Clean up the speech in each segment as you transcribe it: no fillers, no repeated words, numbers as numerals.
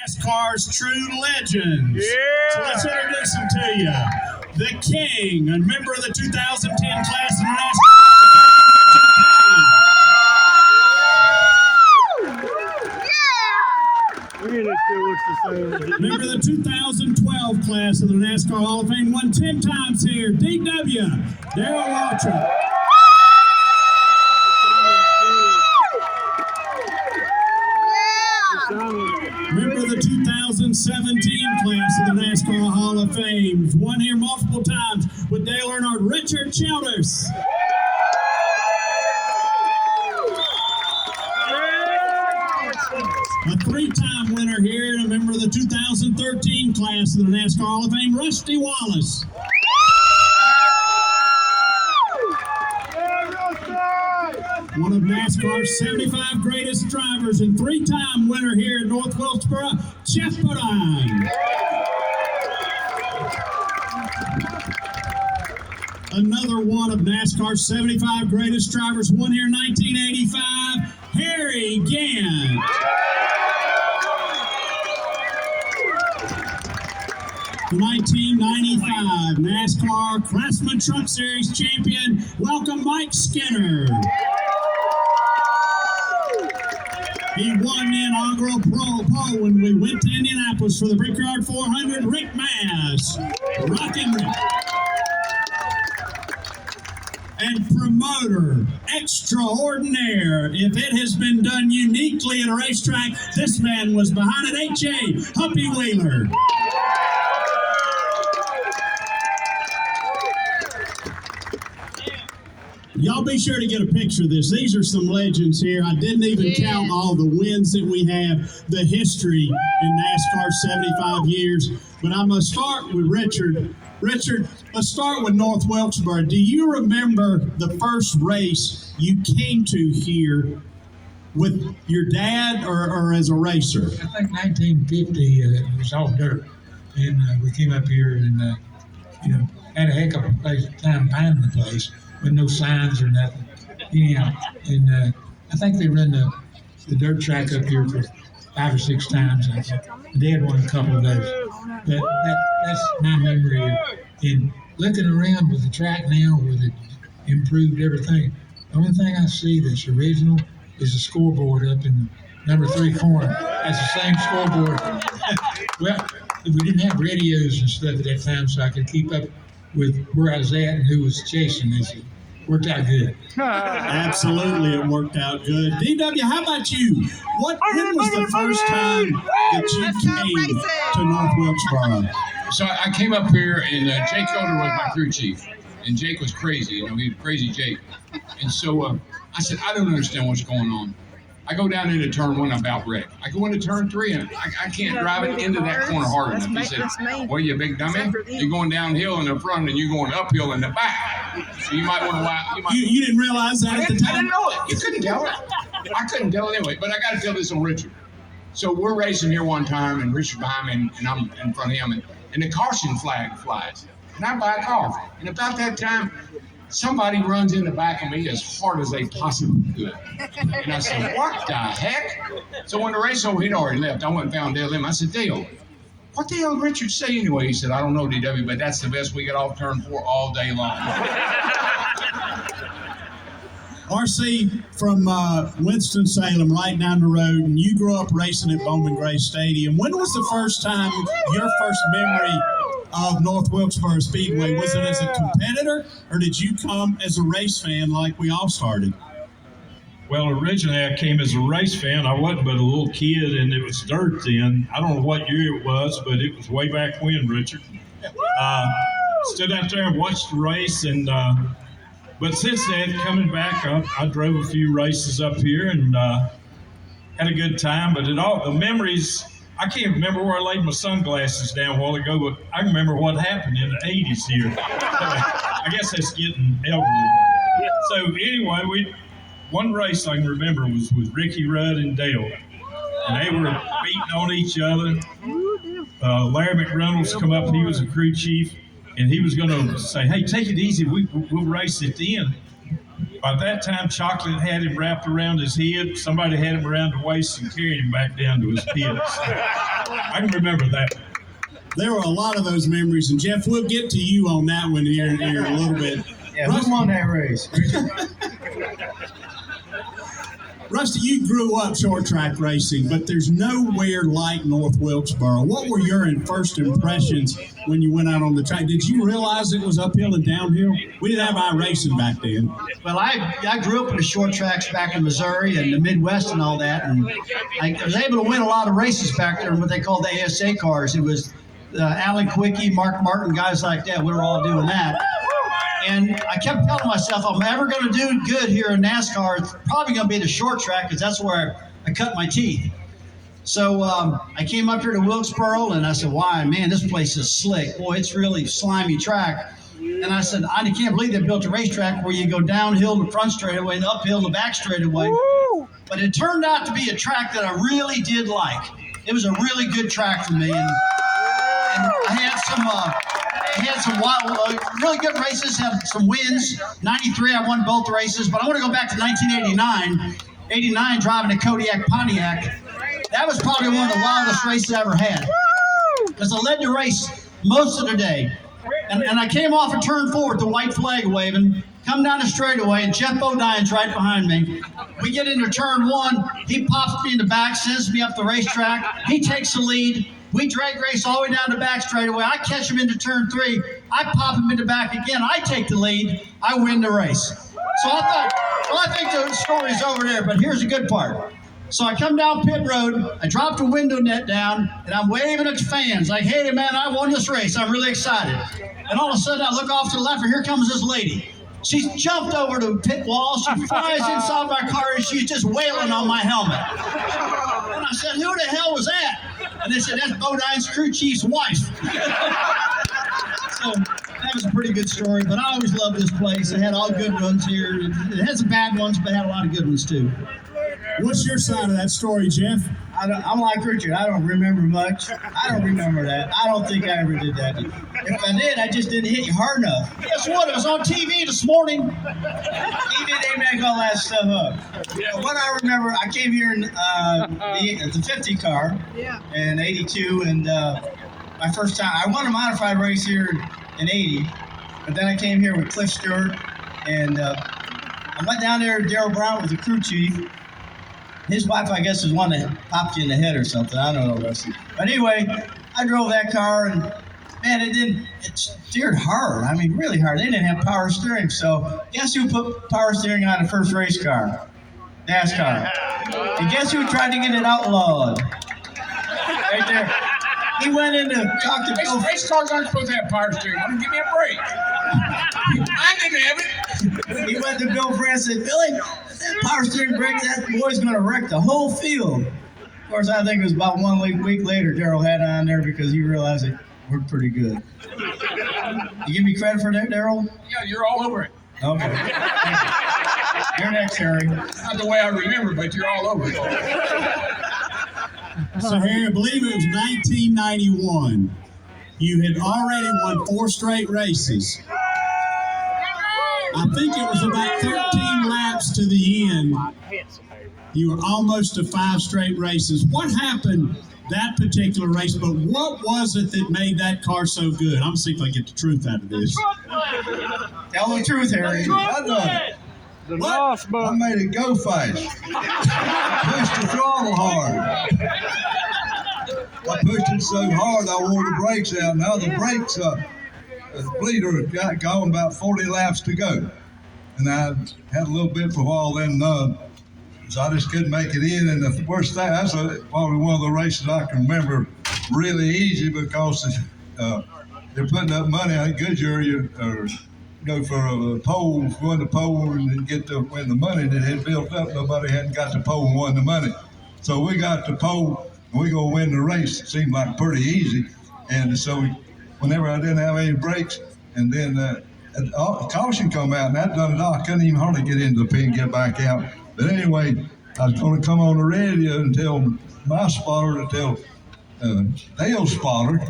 NASCAR's true legends. Yeah. So let's introduce them to you. The King, a member of the 2010 class in the NASCAR. Member of the 2012 class of the NASCAR Hall of Fame, won 10 times here. DW, Darrell Waltrip. Member of the 2017 class of the NASCAR Hall of Fame, won here multiple times with Dale Earnhardt, Richard Childers. A three-time winner here and a member of the 2013 class of the NASCAR Hall of Fame, Rusty Wallace. One of NASCAR's 75 greatest drivers and three-time winner here in North Wilkesboro, Jeff Bodine. Another one of NASCAR's 75 greatest drivers, won here in 1985, Harry Gant. The 1995 NASCAR Craftsman Truck Series champion, welcome Mike Skinner. He won the inaugural pole when we went to Indianapolis for the Brickyard 400, Rick Mass. Rockin' Rick. And promoter extraordinaire. If it has been done uniquely at a racetrack, this man was behind it. H.A. Humpy Wheeler. Y'all be sure to get a picture of this. These are some legends here. I didn't even count all the wins that we have, the history in NASCAR 75 years. But I'm going to start with Richard. Richard, let's start with North Wilkesboro. Do you remember the first race you came to here with your dad or as a racer? I think 1950, it was all dirt. And we came up here and, had a heck of a time finding the place with no signs or nothing. And I think they run the dirt track up here for 5 or 6 times. I think. Dad won a couple of those. But that's my memory of, and looking around with the track now with it improved everything. The only thing I see that's original is the scoreboard up in the number 3 corner. That's the same scoreboard. Well, we didn't have radios and stuff at that time, so I could keep up with where I was at and who was chasing this. It worked out good. Absolutely, it worked out good. DW, how about you? When was the first time that you came to North Wilkesboro? So I came up here, and Jake Elder was my crew chief, and Jake was crazy. He was crazy Jake. And so I said, I don't understand what's going on. I go down into turn 1, I'm about wrecked. I go into turn 3, and I can't drive it into that corner hard enough. He said, well, you big dummy, you're going downhill in the front, and you're going uphill in the back. So you might want to... You didn't realize that at the time? I didn't know it. You couldn't tell it. I couldn't tell it anyway, but I got to tell this on Richard. So we're racing here one time, and Richard behind me, and I'm in front of him, and the caution flag flies. And I back off. And about that time, somebody runs in the back of me as hard as they possibly could. And I said, what the heck? So when the race over, he'd already left. I went and found Dale. I said, Dale, what the hell did Richard say anyway? He said, I don't know, DW, but that's the best we get off turn 4 all day long. RC, from Winston-Salem, right down the road, and you grew up racing at Bowman Gray Stadium. When was the first time, your first memory of North Wilkesboro Speedway? Was it as a competitor, or did you come as a race fan like we all started? Well, originally I came as a race fan. I wasn't but a little kid, and it was dirt then. I don't know what year it was, but it was way back when, Richard. Stood out there and watched the race, and but since then, coming back, I drove a few races up here and had a good time. But the memories, I can't remember where I laid my sunglasses down a while ago, but I remember what happened in the 80s here. I guess that's getting elderly. So anyway, one race I can remember was with Ricky Rudd and Dale. And they were beating on each other. Larry McReynolds come up, he was a crew chief. And he was going to say, hey, take it easy. We'll race at the end. By that time, Chocolate had him wrapped around his head. Somebody had him around the waist and carried him back down to his pits. I can remember that. There were a lot of those memories, and Jeff, we'll get to you on that one here in a little bit. Yeah, who won that race? Rusty, you grew up short track racing, but there's nowhere like North Wilkesboro. What were your first impressions when you went out on the track? Did you realize it was uphill and downhill? We didn't have iRacing back then. Well, I grew up in the short tracks back in Missouri and the Midwest and all that, and I was able to win a lot of races back there in what they called the ASA cars. It was Alan Quickie, Mark Martin, guys like that. We were all doing that. And I kept telling myself, I'm ever going to do good here in NASCAR, it's probably going to be the short track because that's where I cut my teeth. So I came up here to Wilkesboro, and I said, why? Man, this place is slick. Boy, it's really slimy track. And I said, I can't believe they built a racetrack where you go downhill in the front straightaway and uphill in the back straightaway. But it turned out to be a track that I really did like. It was a really good track for me. And I had some wild, really good races, had some wins. 93, I won both races, but I want to go back to 1989. 89, driving a Kodiak Pontiac. That was probably one of the wildest races I ever had. Because I led the race most of the day. And I came off a turn 4 with the white flag waving, come down the straightaway, and Jeff Bodine's right behind me. We get into turn 1, he pops me in the back, sends me up the racetrack, he takes the lead. We drag race all the way down the back straightaway. I catch him into turn 3. I pop him in the back again. I take the lead. I win the race. So I thought, well, I think the story's over there, but here's the good part. So I come down pit road, I drop the window net down, and I'm waving at the fans like, hey, man, I won this race. I'm really excited. And all of a sudden, I look off to the left, and here comes this lady. She's jumped over the pit wall. She flies inside my car, and she's just wailing on my helmet. And I said, who the hell was that? And they said, that's Bodine's crew chief's wife. So that was a pretty good story, but I always loved this place. It had all good ones here. It had some bad ones, but it had a lot of good ones, too. What's your side of that story, Jeff? I'm like Richard. I don't remember much. I don't remember that. I don't think I ever did that. If I did, I just didn't hit you hard enough. Guess what? It was on TV this morning. TV, they make all that stuff up. What I remember, I came here in the 50 car in 82, and my first time, I won a modified race here in 80, but then I came here with Cliff Stewart, and I went down there, Darrell Brown was the crew chief. His wife, I guess, is one that popped you in the head or something. I don't know, Rusty. But anyway, I drove that car, and man, it steered hard. I mean, really hard. They didn't have power steering. So guess who put power steering on the first race car? NASCAR. And guess who tried to get it outlawed? Right there. He went in to talk to Bill. Race cars aren't supposed to have power steering. I mean, give me a break. I didn't have it. He went to Bill France and said, Billy, that power steering brake, that boy's going to wreck the whole field. Of course, I think it was about 1 week later Darrell had it on there because he realized it worked pretty good. You give me credit for that, Darrell? Yeah, you're all over it. Okay. You're next, Harry. Not the way I remember, but you're all over it. So, Harry, I believe it was 1991. You had already won 4 straight races. I think it was about 13 laps to the end. You were almost to 5 straight races. What happened that particular race, but what was it that made that car so good? I'm going to see if I get the truth out of this. Tell the truth, Harry. I done it. I made it go fast. Pushed the throttle hard. I pushed it so hard I wore the brakes out. Now the brakes, the bleeder had got going about 40 laps to go. And I had a little bit for a while then, so I just couldn't make it in. And the worst thing, that's probably one of the races I can remember really easy because they're putting up money. I think Goodyear, you go for a pole, win the pole, and then get to win the money that had built up. Nobody hadn't got the pole and won the money. So we got the pole, and we gonna win the race. It seemed like pretty easy. And so whenever I didn't have any brakes, and then caution come out, and that done it all. I couldn't even hardly get into the pit and get back out. But anyway, I was going to come on the radio and tell my spotter to tell Dale's spotter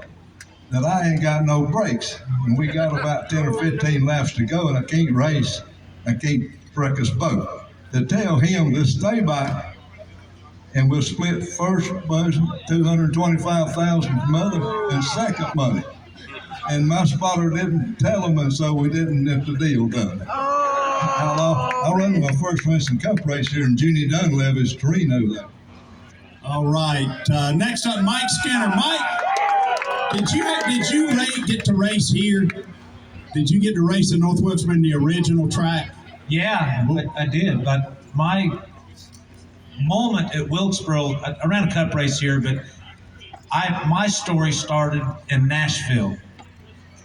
that I ain't got no brakes. And we got about 10 or 15 laps to go, and I can't race. I can't wreck us both. To tell him to stay back and we'll split first most $225,000 from mother and second money. And my spotter didn't tell them, and so we didn't get the deal done. I run my first racing cup race here in Junie Dunleavy's Torino. All right. Next up, Mike Skinner. Mike, did you get to race here? Did you get to race in North Wilkesboro in the original track? Yeah, I did. But my moment at Wilkesboro, I ran a cup race here, but my story started in Nashville.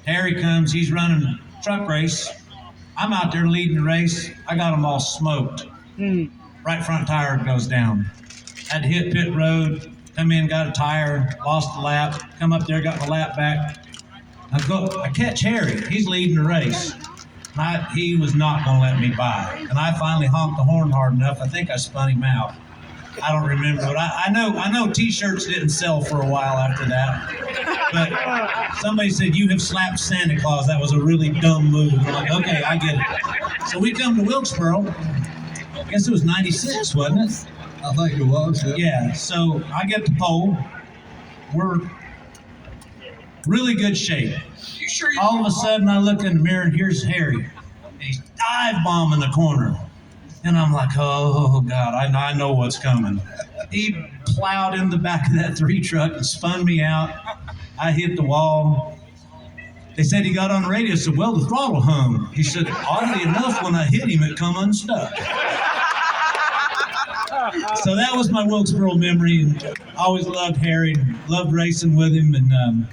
Harry comes, he's running a truck race. I'm out there leading the race. I got them all smoked. Right front tire goes down. Had to hit pit road, come in, got a tire, lost the lap, come up there, got my lap back. I catch Harry. He's leading the race. He was not going to let me by. And I finally honked the horn hard enough. I think I spun him out. I don't remember, but I know T-shirts didn't sell for a while after that. But somebody said, "You have slapped Santa Claus." That was a really dumb move. I'm like, okay, I get it. So we come to Wilkesboro. I guess it was 96, wasn't it? I think it was. Yeah, so I get the pole. We're really good shape. You sure you All of a sudden, I look in the mirror, and here's Harry. He's dive bombing the corner. And I'm like, oh, God, I know what's coming. He plowed in the back of that 3 truck and spun me out. I hit the wall. They said he got on the radio and said, well, the throttle hung. He said, oddly enough, when I hit him, it come unstuck. So that was my Wilkesboro memory. And I always loved Harry, loved racing with him. And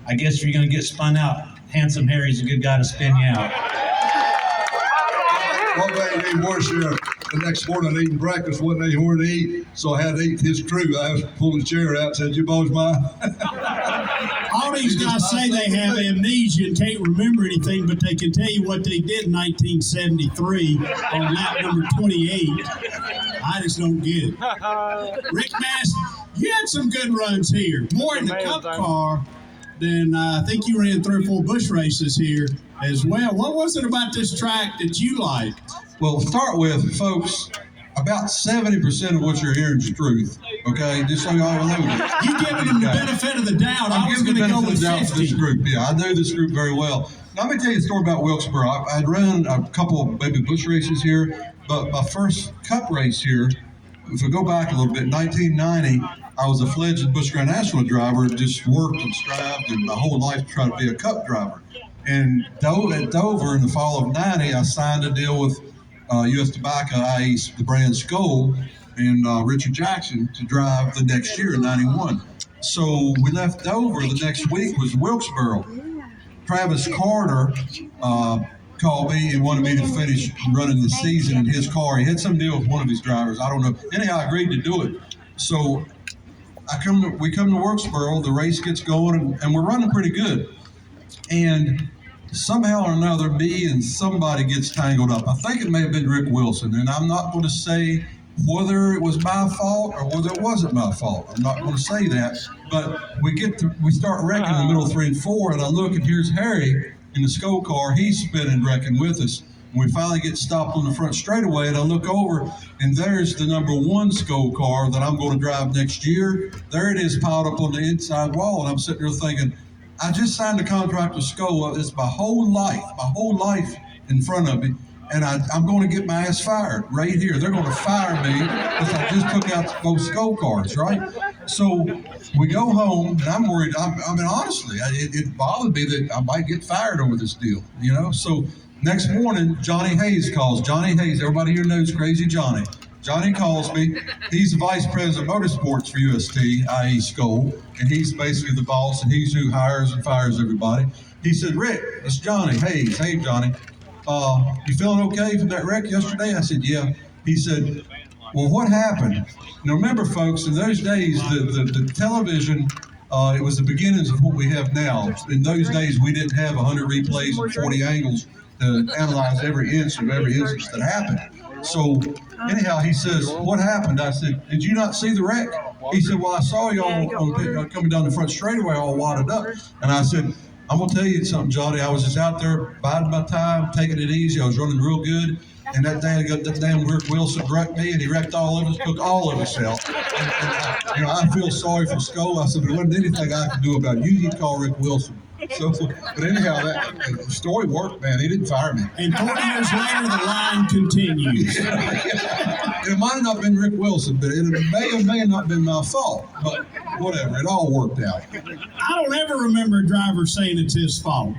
I guess if you're going to get spun out, Handsome Harry's a good guy to spin you out. What made it even worse here, the next morning eating breakfast, wasn't anywhere to eat, so I had to eat his crew. I was pulling the chair out and said, "You boys mine?" All these guys say they have amnesia and can't remember anything, but they can tell you what they did in 1973 on lap number 28. I just don't get it. Rick Bass, you had some good runs here. More in the Cup car than I think you ran 3 or 4 bush races here as well. What was it about this track that you liked? Well, to start with, folks, about 70% of what you're hearing is truth. Okay, just so y'all know that. You giving them the benefit of the doubt. I was I'm going giving to the go benefit of with the doubt for 50. this group. Yeah, I know this group very well. Now, let me tell you a story about Wilkesboro. I'd run a couple maybe bush races here, but my first cup race here, if we go back a little bit, 1990, I was a fledgling Busch Grand National driver, just worked and strived and my whole life tried to be a cup driver. And at Dover in the fall of 90, I signed a deal with U.S. Tobacco, i.e. the brand Skoal, and Richard Jackson to drive the next year in 91. So we left Dover. The next week was Wilkesboro. Travis Carter called me and wanted me to finish running the season in his car. He had some deal with one of his drivers. I don't know. Anyhow, I agreed to do it. So we come to Wilkesboro. The race gets going, and we're running pretty good. And somehow or another, me and somebody gets tangled up. I think it may have been Rick Wilson, and I'm not going to say whether it was my fault or whether it wasn't my fault. I'm not going to say that. But we start wrecking in the middle of 3 and 4, and I look, and here's Harry in the Skoal car. He's spinning, wrecking with us. And we finally get stopped on the front straightaway, and I look over, and there's the number 1 Skoal car that I'm going to drive next year. There it is piled up on the inside wall, and I'm sitting there thinking, I just signed a contract with Skoal. It's my whole life in front of me, and I'm going to get my ass fired right here. They're going to fire me because I just took out both Skoal cars, right? So we go home, and I'm worried. I mean, honestly, it bothered me that I might get fired over this deal, you know? So next morning, Johnny Hayes calls. Johnny Hayes, everybody here knows Crazy Johnny. Johnny calls me. He's the vice president of motorsports for UST, i.e. Skoal, and he's basically the boss, and he's who hires and fires everybody. He said, Rick, it's Johnny Hayes. Hey, Johnny, you feeling okay from that wreck yesterday? I said, yeah. He said, well, what happened? Now, remember, folks, in those days, the television, it was the beginnings of what we have now. In those days, we didn't have 100 replays and 40 angles to analyze every inch of every instance that happened. So anyhow, he says, what happened? I said, did you not see the wreck? He said, well, I saw you all coming down the front straightaway all wadded up. And I said, I'm going to tell you something, Johnny. I was just out there biding my time, taking it easy. I was running real good. And that damn Rick Wilson wrecked me, and he wrecked all of us, took all of us out. And I feel sorry for Skull. I said, but there wasn't anything I could do about it. You call Rick Wilson. So, but anyhow, the story worked, man. He didn't fire me. And 40 years later, the line continues. It might have not been Rick Wilson, but it may or may not been my fault. But whatever, it all worked out. I don't ever remember a driver saying it's his fault.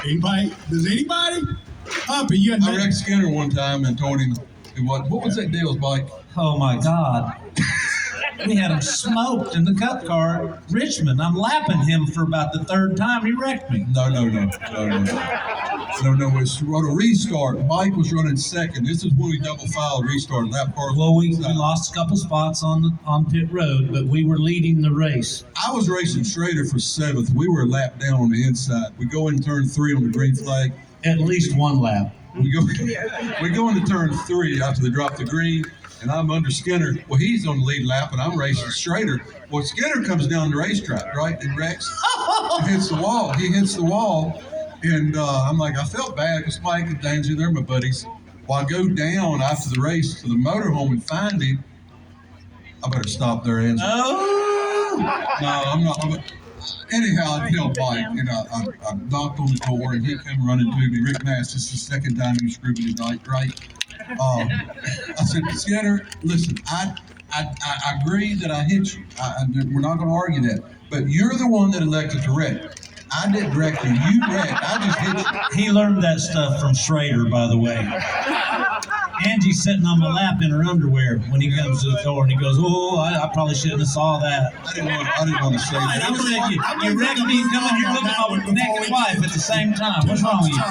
Anybody? Does anybody? Humpy, you had I wrecked Skinner one time and told him, what was that deal, Mike? Oh my God. We had him smoked in the cup car at Richmond. I'm lapping him for about the third time. He wrecked me. No. It's on a restart. Mike was running second. This is when we double filed restart lap car. Well, we lost a couple spots on pit road, but we were leading the race. I was racing Schrader for seventh. We were a lap down on the inside. We go in turn 3 on the green flag. At least one lap. We go into turn 3 after they drop the green. And I'm under Skinner. Well, he's on the lead lap, and I'm racing Schrader. Well, Skinner comes down the racetrack, right, and wrecks. Hits the wall. He hits the wall, and I'm like, I felt bad because Mike and Danger, they're my buddies. Well, I go down after the race to the motorhome and find him. I better stop there, Andrew. Oh! No, I'm not. Anyhow, I tell Mike, and I knocked on the door, and he came running to me. Rick Nass, this is the second time he screwed me tonight, right? I said, Skinner, listen, I agree that I hit you. We're not going to argue that. But you're the one that elected to wreck. I didn't wreck you. You wrecked. I just hit you. He learned that stuff from Schrader, by the way. Angie's sitting on my lap in her underwear when he comes to the door, and he goes, "Oh, I probably shouldn't have saw that." I didn't want to say that. You wrecked me coming here looking at my naked wife at the same time. What's wrong with you?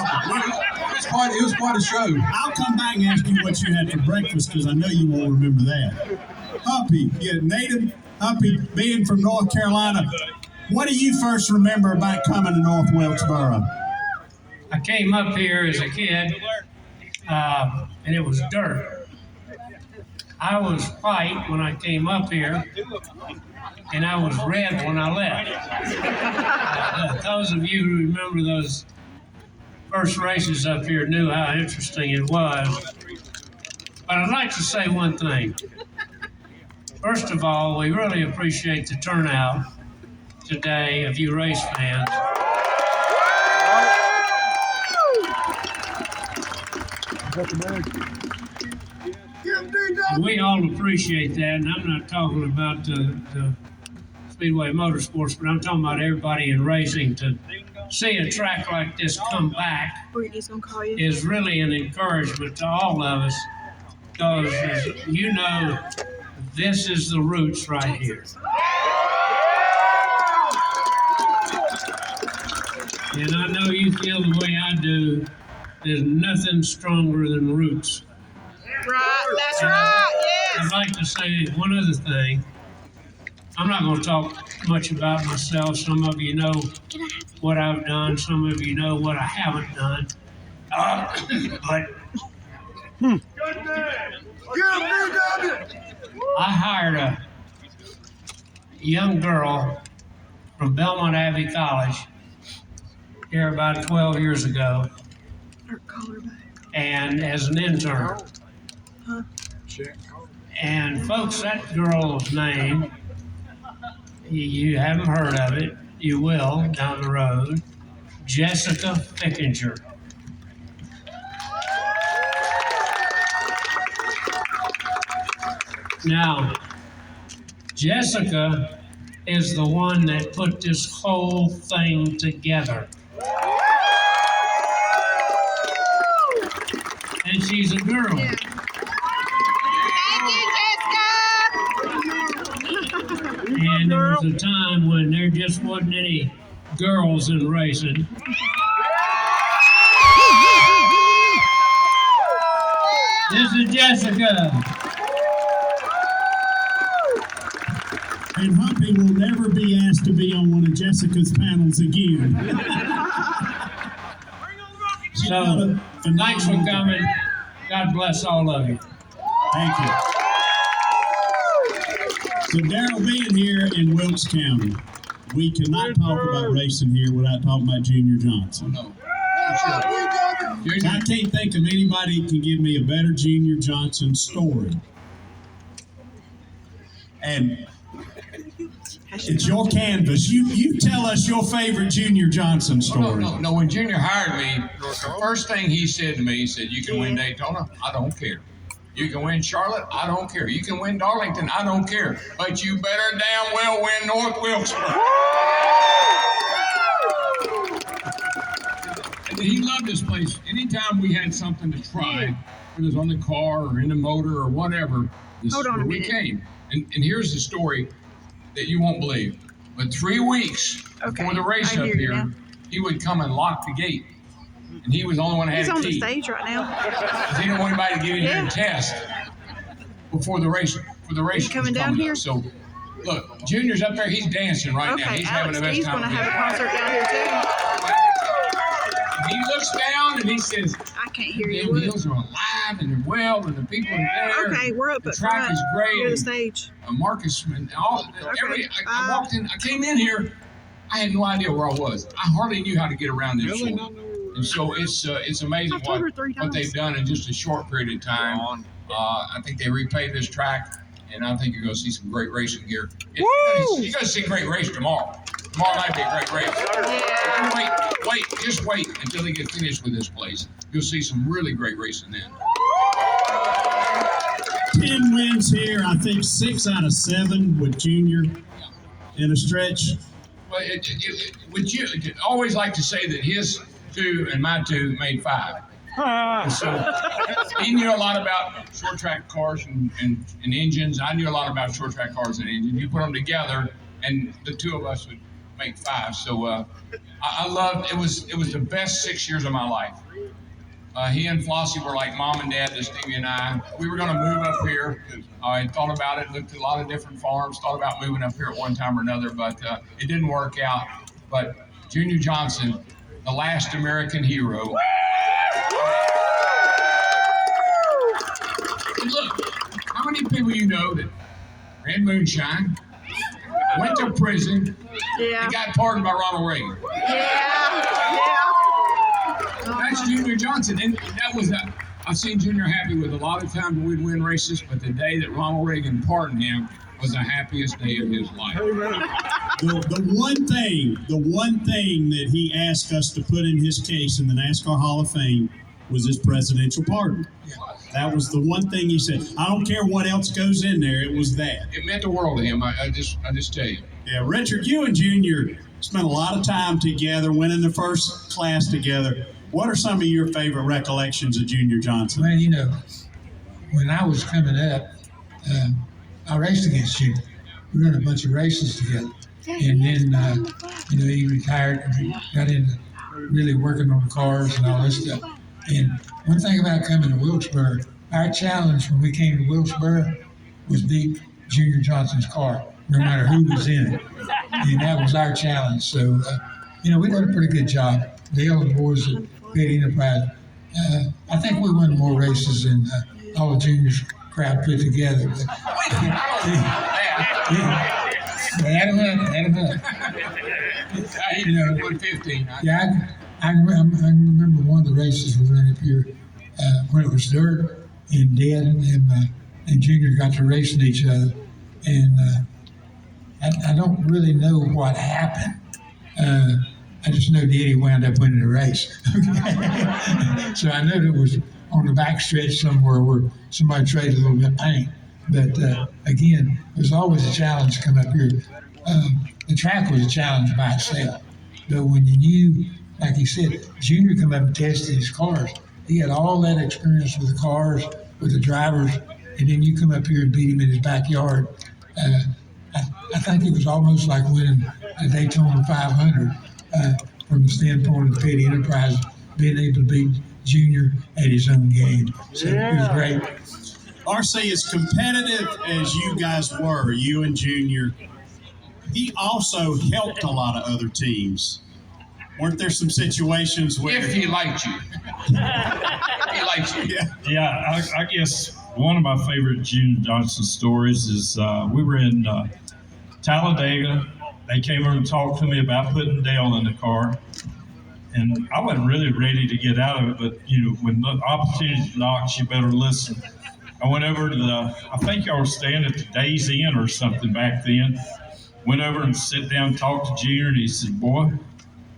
It was quite a show. I'll come back and ask you what you had for breakfast because I know you won't remember that. Humpy, native Humpy, being from North Carolina, what do you first remember about coming to North Wilkesboro? I came up here as a kid, and it was dirt. I was white when I came up here, and I was red when I left. Those of you who remember those first races up here knew how interesting it was. But I'd like to say one thing. First of all, we really appreciate the turnout today of you race fans. We all appreciate that, and I'm not talking about the Speedway Motorsports, but I'm talking about everybody in racing. To see a track like this come back is really an encouragement to all of us, because you know this is the roots right here. And I know you feel the way I do. There's nothing stronger than roots. Right, that's right, yes. I'd like to say one other thing. I'm not going to talk much about myself. Some of you know what I've done. Some of you know what I haven't done. I hired a young girl from Belmont Abbey College here about 12 years ago, and as an intern. And folks, that girl's name, you haven't heard of it, you will down the road, Jessica Fickinger. Now, Jessica is the one that put this whole thing together. And she's a girl. Thank you, Jessica. And there was a time when there just wasn't any girls in racing. This is Jessica. And Humpy will never be asked to be on one of Jessica's panels again. So, thanks for coming. God bless all of you. Thank you. So Darrell, being here in Wilkes County, we cannot talk about racing here without talking about Junior Johnson. No. I can't think of anybody who can give me a better Junior Johnson story. And it's your canvas. You tell us your favorite Junior Johnson story. No. When Junior hired me, the first thing he said to me, he said, "You can win Daytona, I don't care. You can win Charlotte, I don't care. You can win Darlington, I don't care. But you better damn well win North Wilkesboro." And he loved this place. Anytime we had something to try, whether it was on the car or in the motor or whatever, this is where we came. And here's the story that you won't believe. But 3 weeks before the race up here, he would come and lock the gate. And he was the only one that had a key. He's on the stage right now. Because he didn't want anybody to get in here and test before the race. For the race coming down here? Up. So, look, Junior's up there. He's dancing right now. He's having the best he's time. He's going to have a concert down here too. He looks down and he says, I can't hear you. "The wheels are alive and they're well and the people are there. Okay, we're up the at track front. is great. Near the stage. Marcus and all. I walked in. I came in here. I had no idea where I was. I hardly knew how to get around this short. And so it's amazing what they've done in just a short period of time. I think they repaved this track, and I think you're going to see some great racing here. You're going to see a great race tomorrow. Tomorrow might be a great race. Just wait until they get finished with this place. You'll see some really great racing then. 10 wins here, I think 6 out of 7 with Junior in a stretch. Well, would you always like to say that his 2 and my 2 made 5? So he knew a lot about short track cars and engines. I knew a lot about short track cars and engines. You put them together, and the 2 of us would make 5. So I loved it. It was the best 6 years of my life. He and Flossie were like mom and dad to Stevie and I. We were going to move up here. I thought about it, looked at a lot of different farms, thought about moving up here at one time or another, but it didn't work out. But Junior Johnson, the last American hero. And look, how many people you know that ran moonshine, went to prison, and got pardoned by Ronald Reagan? That's Junior Johnson, and that was I've seen Junior happy with a lot of times when we'd win races, but the day that Ronald Reagan pardoned him was the happiest day of his life. The one thing that he asked us to put in his case in the NASCAR Hall of Fame was his presidential pardon. That was the one thing he said. I don't care what else goes in there. It was that. It meant the world to him. I just tell you. Yeah, Richard, you and Junior spent a lot of time together, went in the first class together. What are some of your favorite recollections of Junior Johnson? Well, when I was coming up, I raced against you. We ran a bunch of races together. And then, he retired and got into really working on cars and all this stuff. And one thing about coming to Wilkesboro, our challenge when we came to Wilkesboro was beat Junior Johnson's car, no matter who was in it. And that was our challenge. So, we did a pretty good job. Dale and the boys at Petty Enterprise. I think we won more races than all the Junior's crowd put together. But, add them up. 115. Yeah, I remember one of the races we ran up here when it was dirt, and Dad and Junior got to racing each other, and I don't really know what happened. I just know Daddy wound up winning the race. So I know it was on the back stretch somewhere where somebody traded a little bit of paint. But again, it was always a challenge to come up here. The track was a challenge by itself. But when you knew, like you said, Junior come up and tested his cars. He had all that experience with the cars, with the drivers, and then you come up here and beat him in his backyard. I think it was almost like winning a Daytona 500 from the standpoint of the Petty Enterprise, being able to beat Junior at his own game. So it was great. RC, as competitive as you guys were, you and Junior, he also helped a lot of other teams. Weren't there some situations where... If he liked you. He liked you. Yeah, I guess one of my favorite Junior Johnson stories is we were in Talladega. They came over and talked to me about putting Dale in the car. and I wasn't really ready to get out of it, but when the opportunity knocks, you better listen. I went over to I think y'all were staying at the Days Inn or something back then. Went over and sit down and talked to Junior, and he said, boy,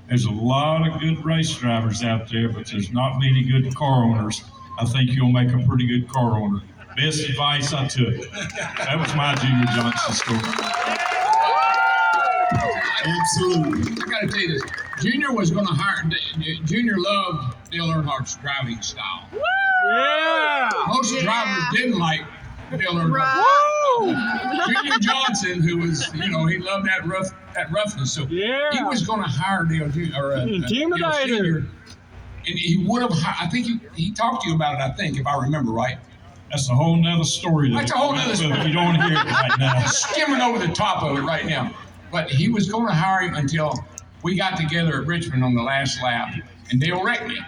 there's a lot of good race drivers out there, but there's not many good car owners. I think you'll make a pretty good car owner. Best advice I took. That was my Junior Johnson story. Absolutely. I got to tell you this. Junior was going to hire. Junior loved Dale Earnhart's driving style. Yeah. Most drivers didn't like Dale Earnhart. Junior Johnson, who was, he loved that roughness. So he was going to hire Dale Jr. And he would have. I think he talked to you about it. I think, if I remember right. That's a whole nother story. That's a whole nother story. You don't want to hear it right now. Just skimming over the top of it right now. But he was going to hire him until we got together at Richmond on the last lap, and Dale wrecked me.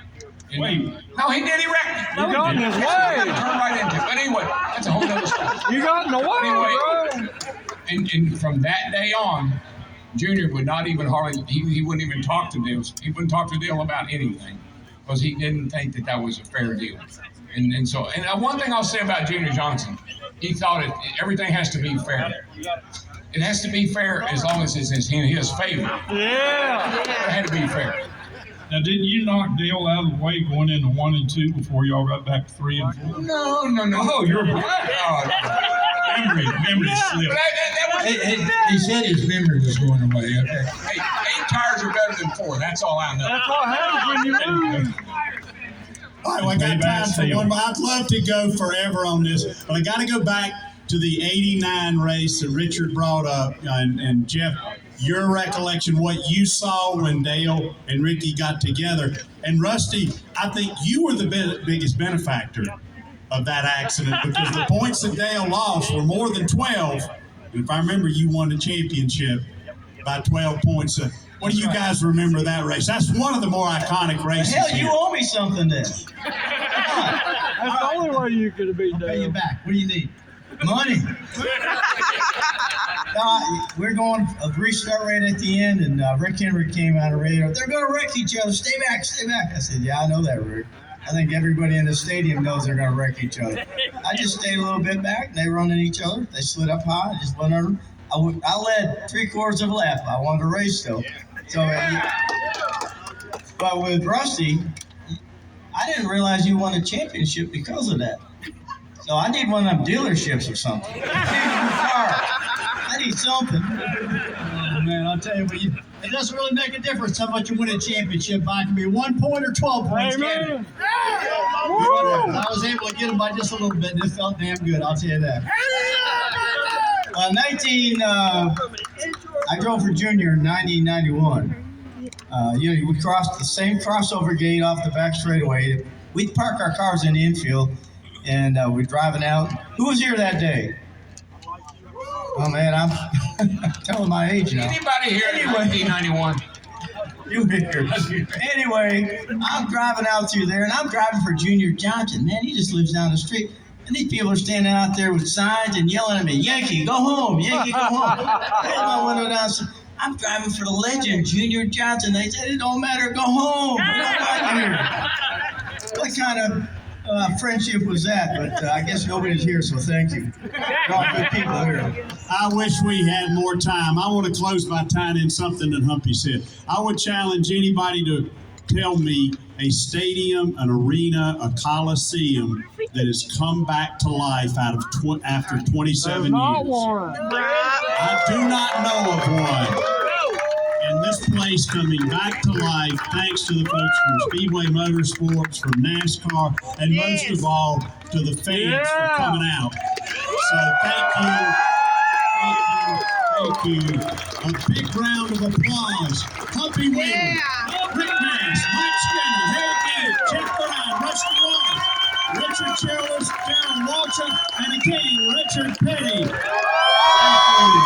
And Wait. No, he did. He wrecked me. You got in his way. Turn right into it. But anyway, that's a whole other story. You got in the way, Anyway, and from that day on, Junior would not even he wouldn't even talk to Dale. He wouldn't talk to Dale about anything because he didn't think that was a fair deal. And so one thing I'll say about Junior Johnson, he thought everything has to be fair. It has to be fair as long as it's in his favor. Yeah. It had to be fair. Now, didn't you knock Dale out of the way going into 1 and 2 before y'all got back to 3 and 4? No. Oh, you're memory slip. He said his memory was going away. Okay. Hey, 8 tires are better than 4. That's all I know. That's what happens when you lose. All right, well, I got time for one more. I'd love to go forever on this, but I got to go back to the 89 race that Richard brought up. And Jeff, your recollection, what you saw when Dale and Ricky got together. And Rusty, I think you were the biggest benefactor of that accident because the points that Dale lost were more than 12. And if I remember, you won the championship by 12 points. What do you guys remember that race? That's one of the more iconic races. Hell, you here. owe me something then. That's the only way you could have beat I'll pay you Dale. back. What do you need? Money. We're going a restart right at the end, and Rick Henry came out of radio. They're going to wreck each other. Stay back, stay back. I said, yeah, I know that, Rick. I think everybody in the stadium knows they're going to wreck each other. I just stayed a little bit back. They run at each other. They slid up high. I just went under. I led 3/4 of a lap. I wanted to race still. So, but with Rusty, I didn't realize you won a championship because of that. So I need one of them dealerships or something. I need something. Oh, man, I'll tell you what, it doesn't really make a difference how much you win a championship by. It can be 1 point or 12 points. Amen. I was able to get them by just a little bit, and it felt damn good, I'll tell you that. I drove for Junior in 1991. We crossed the same crossover gate off the back straightaway. We'd park our cars in the infield, and we're driving out. Who was here that day? Oh, man, I'm telling my age now. Anybody here in 1991? You here. Anyway, I'm driving out through there, and I'm driving for Junior Johnson. Man, he just lives down the street. And these people are standing out there with signs and yelling at me, Yankee, go home, Yankee, go home. I had my window down. So I'm driving for the legend, Junior Johnson. They said, it don't matter, go home. We don't like here. What kind of friendship was that? But I guess nobody's here, so thank you. You're all good people here. I wish we had more time. I want to close by tying in something that Humpy said. I would challenge anybody to tell me a stadium, an arena, a coliseum that has come back to life after 27 years. I do not know of one. And this place coming back to life thanks to the folks from Speedway Motorsports, from NASCAR, and most of all to the fans for coming out. So thank you. A big round of applause. Humpy Wheeler, Rick Mass, Mike Skinner, Harry Gage, Jeff Brown, Rusty Wallace, Richard Childers, Darren Waltrip, and the King, Richard Petty. Thank you.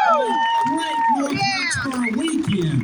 Have a great North Wilkesboro weekend.